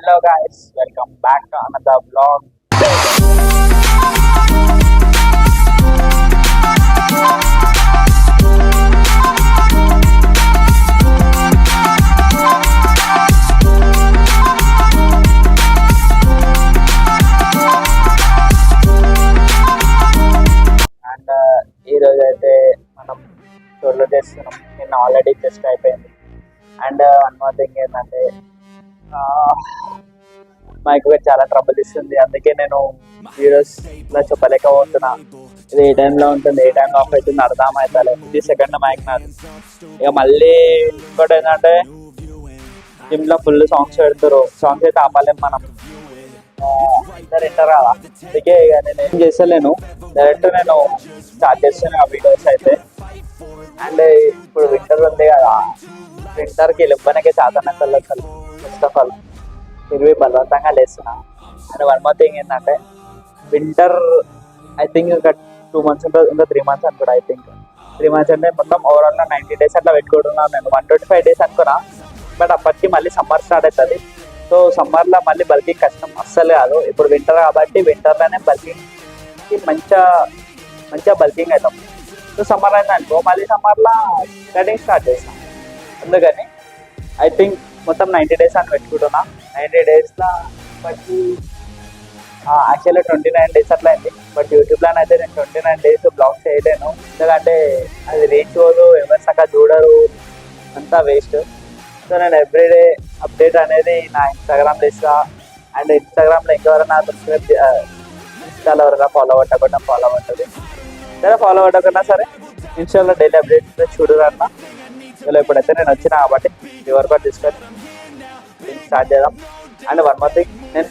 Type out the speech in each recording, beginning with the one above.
Hello guys, welcome back to another vlog. And ఈ రోజు అయితే మనం టూర్లో చేస్తున్నాం. నిన్న ఆల్రెడీ టెస్ట్ అయిపోయింది. అండ్ వన్ మోర్ థింగ్ ఏంటంటే మైక్ చాలా ట్రబుల్ ఇస్తుంది. అందుకే నేను వీడియోస్ ఇలా చెప్పలేకపోతున్నా. ఇది ఏ టైంలో ఉంటుంది, ఏ టైంలో ఆఫ్ అవుతుంది అర్థం అవుతలే. ఇది సెకండ్ మైక్ నాది. ఇక మళ్ళీ ఇంకోటి ఏంటంటే జిమ్లో ఫుల్ సాంగ్స్ పెడతారు. సాంగ్స్ అయితే ఆపాలేం మనం, అందరు వింటారు కదా. అందుకే ఇక నేను ఏం చేస్తలేను, డైరెక్ట్ నేను స్టార్ట్ చేస్తాను ఆ వీడియోస్ అయితే. అండ్ ఇప్పుడు వింటర్ ఉంది కదా, వింటర్కి ఇవ్వడానికి చాతనకల్ ఫస్ట్ ఆఫ్ ఆల్ తిరిగి బలవంతంగా లేస్తున్నా. అండ్ వన్ మోర్ థింగ్ ఏంటంటే వింటర్ ఐ థింక్ ఇంకా 2 months ఉంటుంది, ఇంకా 3 months అనుకున్నా. ఐ థింక్ 3 months అంటే మొత్తం ఓవరాల్గా 90 days అట్లా పెట్టుకుంటున్నాను నేను. 125 days అనుకున్నా, బట్ అప్పటికి మళ్ళీ సమ్మర్ స్టార్ట్ అవుతుంది. సో సమ్మర్లో మళ్ళీ బల్కింగ్ కష్టం అస్సలు కాదు. ఇప్పుడు వింటర్ కాబట్టి వింటర్లోనే బల్కింగ్కి మంచిగా బల్కింగ్ అవుతాం. సో సమ్మర్ అయితే అనుకో, మళ్ళీ సమ్మర్లో కటింగ్ స్టార్ట్ చేస్తాం. అందుకని ఐ థింక్ మొత్తం 90 days అని పెట్టుకుంటున్నా. 90 daysలో బట్టి యాక్చువల్లీ 29 days అట్లా అయింది. బట్ యూట్యూబ్లో అయితే నేను 29 days బ్లాగ్ చేయలేను, ఎందుకంటే అది రీచ్ అవ్వదు, ఎవరు సగా చూడరు, అంతా వేస్ట్. సో నేను ఎవ్రీడే అప్డేట్ అనేది నా ఇన్స్టాగ్రామ్లో ఇస్తా. అండ్ ఇన్స్టాగ్రామ్లో ఇంకెవరైనా సబ్స్క్రైబ్ ఇన్స్టాలో ఎవరైనా ఫాలో అవ్వకుండా ఫాలో అవుతుంది, లేదా ఫాలో అవ్వకుండా సరే ఇన్స్టాలో డైలీ అప్డేట్స్ చూడరన్నా. ఇలా ఇప్పుడైతే నేను వచ్చినా కాబట్టి రివర్ కార్డ్ తీసుకొని స్టార్ట్ చేద్దాం. అండ్ వన్ మోర్ థింగ్, నేను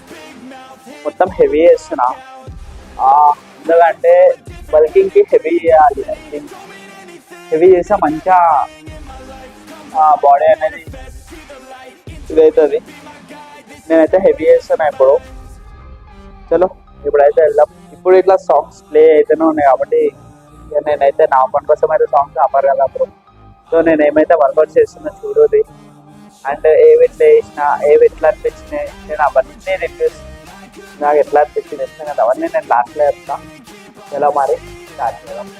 మొత్తం హెవీ చేస్తున్నా, ఎందుకంటే బల్కింగ్కి హెవీ చేయాలి. ఐ థింక్ హెవీ చేస్తే మంచిగా బాడీ అనేది ఇదవుతుంది. నేనైతే హెవీ చేస్తున్నా ఇప్పుడు. చలో ఇప్పుడైతే వెళ్దాం. ఇప్పుడు ఇట్లా సాంగ్స్ ప్లే అయితేనే ఉన్నాయి కాబట్టి నేనైతే నా పని కోసం అయితే సాంగ్స్ ఆపరు కదా అప్పుడు. సో నేను ఏమైతే వర్కౌట్ చేస్తున్నా చూడది, అండ్ ఏవి ఎట్లా చేసినా, ఏవి ఎట్లా అనిపించినాయి, నేను అవన్నీ రివ్యూస్ నాకు ఎట్లా అనిపించింది కదా అవన్నీ నేను లాస్ట్లో చెప్తాను. ఎలా మరి స్టార్ట్ చేద్దాం.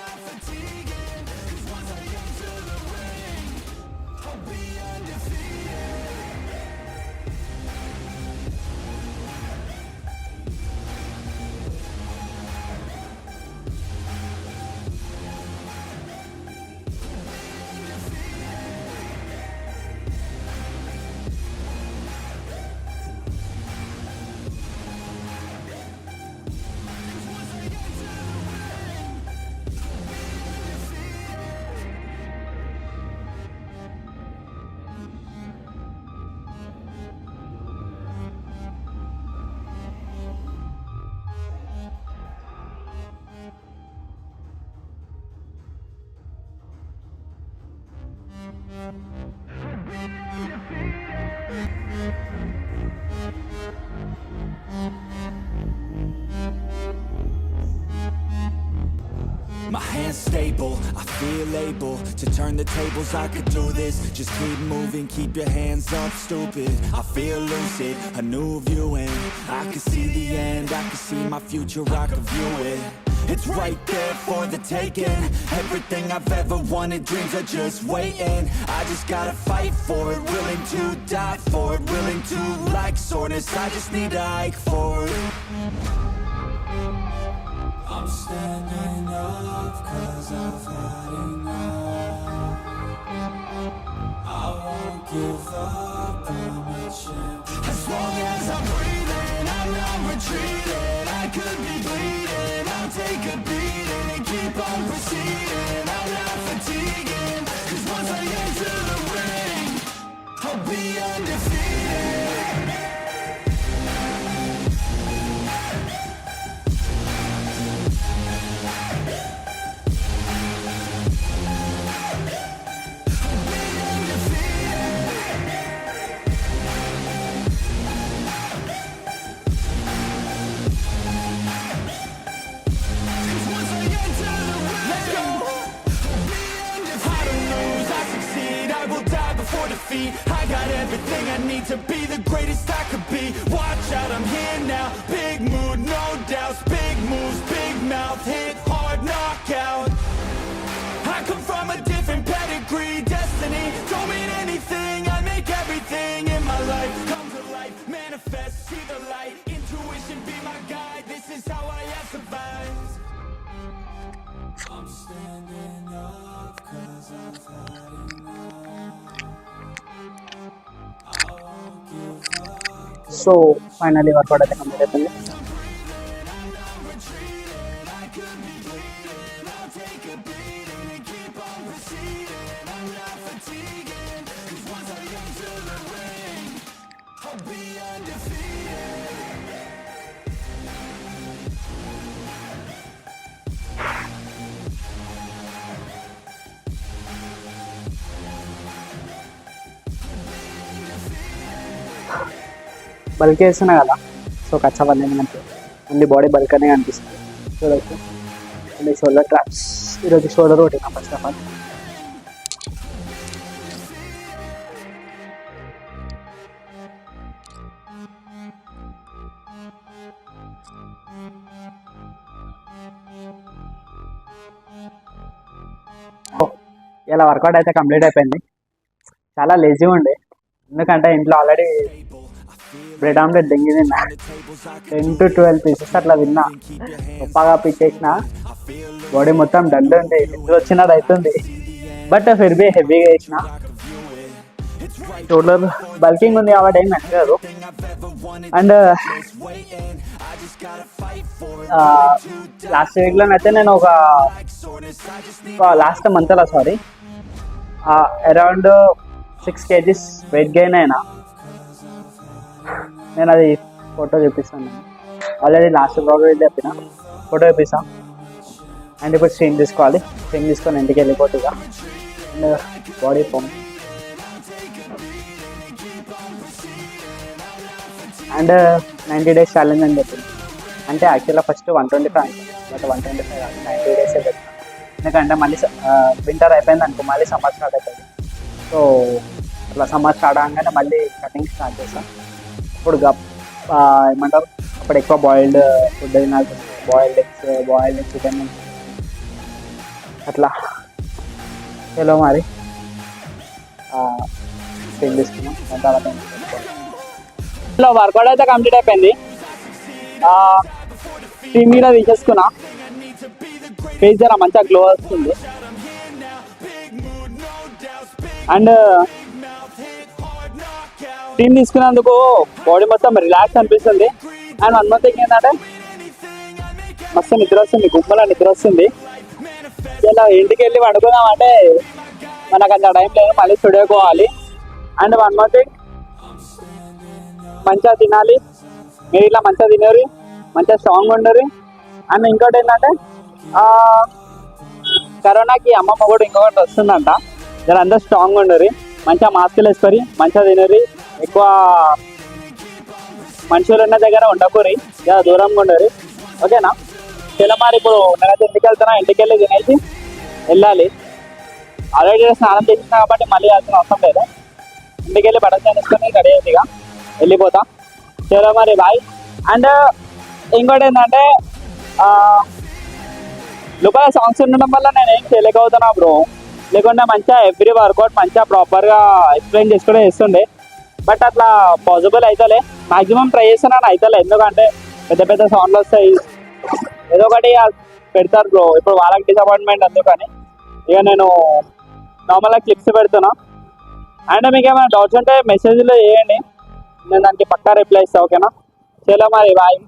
My hands stable, I feel able to turn the tables. I could do this, just keep moving, keep your hands up, stupid. I feel lucid, a new viewing. I can see the end, I can see my future, I can view it. It's right there for the taking. Everything I've ever wanted, dreams are just waiting. I just gotta fight for it, willing to die for it, willing to like soreness. I just need to hike for it. I'm standing up 'cause I've had enough. I won't give up, I'm a champ. As long as I'm breathing, I'm not retreating. I could be bleeding, I'll take a beating and keep on proceeding. I'm not fatiguing, 'cause once I enter the ring, I'll be undefeated. defeat. I got everything I need to be the greatest I could be. So finally workout అయితే complete అవుతుంది. Bulk వేస్తున్నా కదా, so కచ్చవల్లి మనకి only body bulk అనే అనిపిస్తుంది. చూడవచ్చు and shoulder traps, ఈరోజు shoulder ఒకటి నా ఫస్ట్ ఆఫ్ ఆల్. ఇలా వర్కౌట్ అయితే కంప్లీట్ అయిపోయింది. చాలా లేజీగా ఉండే, ఎందుకంటే ఇంట్లో ఆల్రెడీ బ్రెడ్ ఆమ్లెట్ దెంగి తిన్నా, 10 to 12 పీసెస్ అట్లా తిన్నా. గొప్పగా పిచ్చేసిన, బాడీ మొత్తం డల్ ఉంది, నిద్ర వచ్చినట్టు అవుతుంది. బట్ ఫిర్ బి హెవీగా వేసిన. షోల్డర్ బల్కింగ్ ఉంది కాబట్టి ఏం నచ్చదు. అండ్ లాస్ట్ వీక్లోనైతే నేను ఒక లాస్ట్ మంత్లో అరౌండ్ 6 kgs వెయిట్ గెయిన్ అయినా. నేను అది ఫోటో చూపిస్తాను. ఆల్రెడీ లాస్ట్ బ్లాగ్లో చెప్పిన, ఫోటో చూపిస్తాను. అండ్ ఇప్పుడు స్ట్రీమ్ తీసుకోవాలి, స్ట్రీమ్ తీసుకొని ఇంటికి వెళ్ళిపోతుందా. And body pump and 90 days challenge అని చెప్పింది. అంటే యాక్చువల్గా ఫస్ట్ 125, బట్ 125 కాదు, 90 days పెట్టాను. ఎందుకంటే మళ్ళీ వింటర్ అయిపోయింది అనుకో, మళ్ళీ సమ్మర్ స్టార్ట్ అవుతుంది. సో అట్లా సమ్మర్ స్టార్ట్ అవగానే మళ్ళీ కటింగ్ స్టార్ట్ చేస్తాం. ఇప్పుడు ఏమంటారు, అప్పుడు ఎక్కువ బాయిల్డ్ ఫుడ్ తినాల్సి, బాయిల్డ్ ఎగ్స్, బాయిల్డ్ చికెన్ అట్లా. హలో మరి స్టీమ్ తీసుకున్నాం. దాని తర్వాత వర్కౌట్ అయితే కంప్లీట్ అయిపోయింది. స్టీమ్ మీద తీసేసుకున్నా, ఫేస్ జర మంచిగా గ్లో వస్తుంది. అండ్ స్టీమ్ తీసుకున్నందుకు బాడీ మొత్తం రిలాక్స్ అనిపిస్తుంది. అండ్ వన్ మోర్ థింగ్ ఏంటంటే మస్తు నిద్ర వస్తుంది, గుమ్మల నిద్ర వస్తుంది. ఇలా ఇంటికి వెళ్ళి పడుకుందామంటే మనకు అంత టైం లేదు, మళ్ళీ స్టూడియోకి పోవాలి. అండ్ వన్ మోర్ థింగ్, మంచిగా తినాలి. మీరు ఇట్లా మంచిగా తినరు, మంచిగా స్ట్రాంగ్ ఉండరు. అండ్ ఇంకోటి ఏంటంటే కరోనాకి అమ్మమ్మ కూడా ఇంకొకటి వస్తుందంట, జర అందరూ స్ట్రాంగ్ ఉండరు, మంచిగా మాస్కులు వేసుకొని మంచిగా తినరు, ఎక్కువ మనుషులు ఉన్న దగ్గర ఉండకూరి, జర దూరంగా ఉండరు. ఓకేనా? చాలా మరి ఇప్పుడు నేనైతే ఇంటికి వెళ్తున్నా, ఇంటికి వెళ్ళి తినేసి వెళ్ళాలి. ఆల్రెడీ స్నానం చేసిన కాబట్టి మళ్ళీ వెళ్ళాల్సిన అవసరం లేదు. ఇంటికి వెళ్ళి బట్టలు చేసుకొని రెడీ అయిందిగా వెళ్ళిపోతా. చలో మరి బాయ్. అండ్ ఇంకోటి ఏంటంటే లోపల సాంగ్స్ ఉండడం వల్ల నేను ఏం చేయలేకపోతున్నా బ్రో, లేకుంటే మంచిగా ఎవ్రీ వర్కౌట్ మంచిగా ప్రాపర్గా ఎక్స్ప్లెయిన్ చేసుకుంటే చేస్తుండే. బట్ అట్లా పాసిబుల్ అవుతలే, మ్యాక్సిమం ట్రై చేస్తున్నాను అవుతలే. ఎందుకంటే పెద్ద పెద్ద సౌండ్లు వస్తాయి, ఏదో ఒకటి పెడతారు బ్రో. ఇప్పుడు వాళ్ళకి డిసప్పాయింట్మెంట్ అందుకని ఇక నేను నార్మల్గా క్లిప్స్ పెడుతున్నా. అండ్ మీకు ఏమైనా డౌట్స్ ఉంటే మెసేజ్లో చేయండి, నేను దానికి పక్కా రిప్లై ఇస్తాను. ఓకేనా? చలో మరి బాయ్.